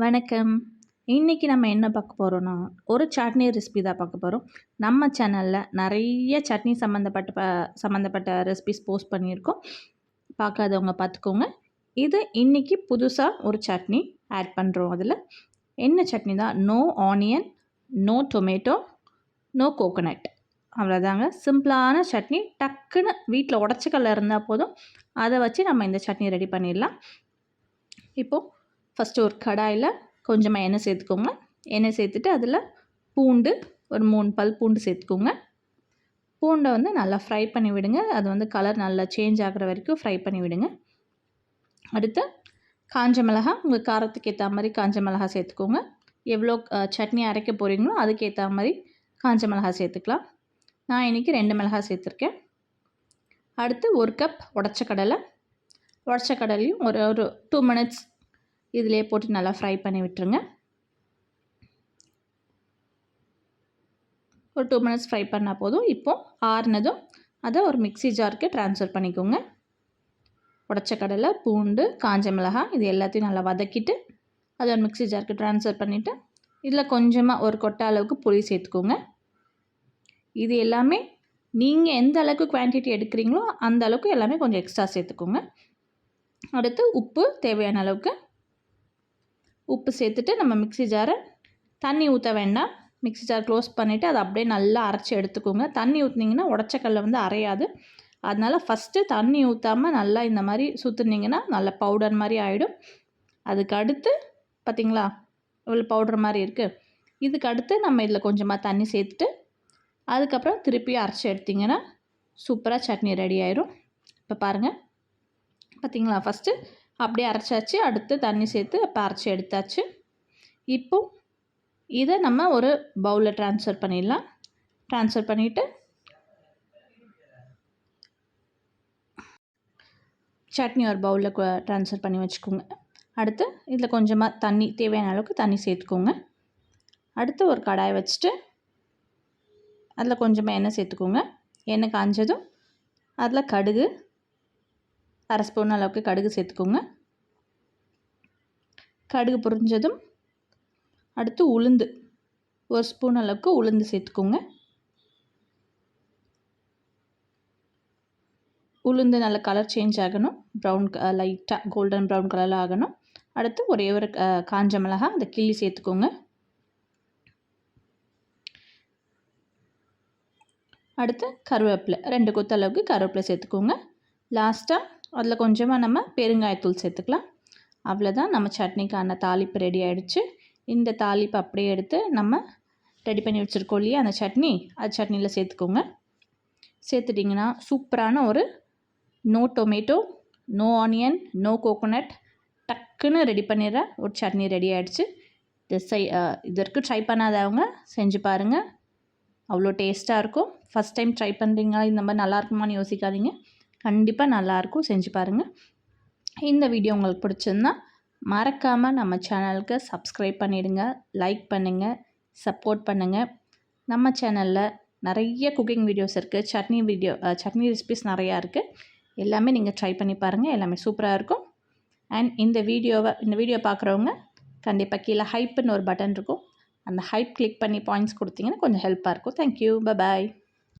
வணக்கம். இன்னைக்கு நம்ம என்ன பார்க்க போறோம்னா, ஒரு சட்னி ரெசிபி தான் பார்க்க போறோம். நம்ம சேனல்ல நெறைய சட்னி சம்மந்தப்பட்ட ரெசிபீஸ் போஸ்ட் பண்ணியிருக்கோம். பார்க்காதவங்க பார்த்துக்கோங்க. இது இன்னைக்கு புதுசா ஒரு சட்னி ஆட் பண்றோம் அதுல. என்ன சட்னி தான் no onion, no tomato, no coconut. அவ்வளோதாங்க. சிம்பிளான சட்னி. டக்குன்னு வீட்ல உடச்சக்கல்ல இருந்தா போதும். அத வச்சு நம்ம இந்த சட்னி ரெடி பண்ணிடலாம். இப்போ ஃபஸ்ட்டு ஒரு கடாயில் கொஞ்சமாக எண்ணெய் சேர்த்துக்கோங்க. எண்ணெய் சேர்த்துட்டு அதில் பூண்டு ஒரு 3 பல் பூண்டு சேர்த்துக்கோங்க. பூண்டை வந்து நல்லா ஃப்ரை பண்ணி விடுங்க. அது வந்து கலர் நல்லா சேஞ்ச் ஆகிற வரைக்கும் ஃப்ரை பண்ணி விடுங்க. அடுத்து காஞ்ச மிளகாய், உங்கள் காரத்துக்கு ஏற்ற மாதிரி காஞ்ச மிளகாய் சேர்த்துக்கோங்க. எவ்வளோ சட்னி அரைக்க போகிறீங்களோ அதுக்கேற்ற மாதிரி காஞ்ச மிளகாய் சேர்த்துக்கலாம். நான் இன்றைக்கி 2 மிளகாய் சேர்த்துருக்கேன். அடுத்து 1 கப் உடச்ச கடலையும் ஒரு 2 மினிட்ஸ் இதிலே போட்டு நல்லா ஃப்ரை பண்ணி விட்டுருங்க. ஒரு 2 மினிட்ஸ் ஃப்ரை பண்ணால் போதும். இப்போது ஆறுனதும் அதை ஒரு மிக்ஸி ஜாருக்கு ட்ரான்ஸ்ஃபர் பண்ணிக்கோங்க. உடச்ச கடலை, பூண்டு, காஞ்ச மிளகாய் இது எல்லாத்தையும் நல்லா வதக்கிட்டு அதை ஒரு மிக்ஸி ஜாருக்கு ட்ரான்ஸ்ஃபர் பண்ணிவிட்டு இதில் கொஞ்சமாக ஒரு கொட்டை அளவுக்கு புளி சேர்த்துக்கோங்க. இது எல்லாமே நீங்கள் எந்த அளவுக்கு குவான்டிட்டி எடுக்கிறீங்களோ அந்த அளவுக்கு எல்லாமே கொஞ்சம் எக்ஸ்ட்ரா சேர்த்துக்கோங்க. அடுத்து உப்பு தேவையான அளவுக்கு உப்பு சேர்த்துட்டு நம்ம மிக்ஸி ஜாரை தண்ணி ஊற்ற வேண்டாம். மிக்ஸி ஜார் க்ளோஸ் பண்ணிவிட்டு அதை அப்படியே நல்லா அரைச்சி எடுத்துக்கோங்க. தண்ணி ஊற்றினீங்கன்னா உடச்சக்கல்ல வந்து அரையாது. அதனால் ஃபஸ்ட்டு தண்ணி ஊற்றாமல் நல்லா இந்த மாதிரி சுற்றுனீங்கன்னா நல்ல பவுடர் மாதிரி ஆகிடும். அதுக்கு அடுத்து பார்த்திங்களா இவ்வளோ பவுடர் மாதிரி இருக்குது. இதுக்கு அடுத்து நம்ம இதில் கொஞ்சமாக தண்ணி சேர்த்துட்டு அதுக்கப்புறம் திருப்பி அரைச்சி எடுத்திங்கன்னா சூப்பராக சட்னி ரெடி ஆயிடும். இப்போ பாருங்கள் பார்த்திங்களா ஃபஸ்ட்டு அப்படியே அரைச்சாச்சு. அடுத்து தண்ணி சேர்த்து அப்போ அரைச்சி எடுத்தாச்சு. இப்போ இதை நம்ம ஒரு பவுலில் ட்ரான்ஸ்ஃபர் பண்ணிடலாம். ட்ரான்ஸ்ஃபர் பண்ணிவிட்டு சட்னி ஒரு பவுலில் ட்ரான்ஸ்ஃபர் பண்ணி வச்சுக்கோங்க. அடுத்து இதில் கொஞ்சமாக தண்ணி தேவையான அளவுக்கு தண்ணி சேர்த்துக்கோங்க. அடுத்து ஒரு கடாயை வச்சுட்டு அதில் கொஞ்சமாக எண்ணெய் சேர்த்துக்கோங்க. எண்ணெய் காஞ்சதும் அதில் கடுகு 1/2 ஸ்பூன் அளவுக்கு கடுகு சேர்த்துக்கோங்க. கடுகு பொரிஞ்சதும் அடுத்து உளுந்து 1 ஸ்பூன் அளவுக்கு உளுந்து சேர்த்துக்கோங்க. உளுந்து நல்ல கலர் சேஞ்ச் ஆகணும். ப்ரௌன் லைட்டாக கோல்டன் ப்ரௌன் கலரில் ஆகணும். அடுத்து ஒரே ஒரு காஞ்ச மிளகாய் அதை கிள்ளி சேர்த்துக்கோங்க. அடுத்து கருவேப்பிலை 2 கொத்து அளவுக்கு கருவேப்பிலை சேர்த்துக்கோங்க. லாஸ்ட்டாக அதில் கொஞ்சமாக நம்ம பெருங்காயத்தூள் சேர்த்துக்கலாம். அவ்வளோதான், நம்ம சட்னிக்கான தாளிப்பு ரெடி ஆகிடுச்சு. இந்த தாளிப்பு அப்படியே எடுத்து நம்ம ரெடி பண்ணி வச்சுருக்கோம் இல்லையா அந்த சட்னி, அது சட்னியில் சேர்த்துக்கோங்க. சேர்த்துட்டிங்கன்னா சூப்பரான ஒரு no tomato, no onion, no coconut டக்குன்னு ரெடி பண்ணிடுற ஒரு சட்னி ரெடி ஆகிடுச்சு. இது வரைக்கும் ட்ரை பண்ணாதவங்க செஞ்சு பாருங்கள். அவ்வளோ டேஸ்ட்டாக இருக்கும். ஃபஸ்ட் டைம் ட்ரை பண்ணுறீங்களா இந்த மாதிரி நல்லாயிருக்குமான்னு யோசிக்காதீங்க. கண்டிப்பாக நல்லாயிருக்கும். செஞ்சு பாருங்கள். இந்த வீடியோ உங்களுக்கு பிடிச்சிருந்தா மறக்காமல் நம்ம சேனலுக்கு சப்ஸ்கிரைப் பண்ணிவிடுங்க, லைக் பண்ணுங்கள், சப்போர்ட் பண்ணுங்கள். நம்ம சேனலில் நிறைய குக்கிங் வீடியோஸ் இருக்குது. சட்னி ரெசிபிஸ் நிறையா இருக்குது. எல்லாமே நீங்கள் ட்ரை பண்ணி பாருங்கள். எல்லாமே சூப்பராக இருக்கும். அண்ட் இந்த வீடியோ பார்க்குறவங்க கண்டிப்பாக கீழே ஹைப்புன்னு ஒரு பட்டன் இருக்கும். அந்த ஹைப் கிளிக் பண்ணி பாயிண்ட்ஸ் கொடுத்தீங்கன்னா கொஞ்சம் ஹெல்ப்பாக இருக்கும். தேங்க்யூ. பாய்.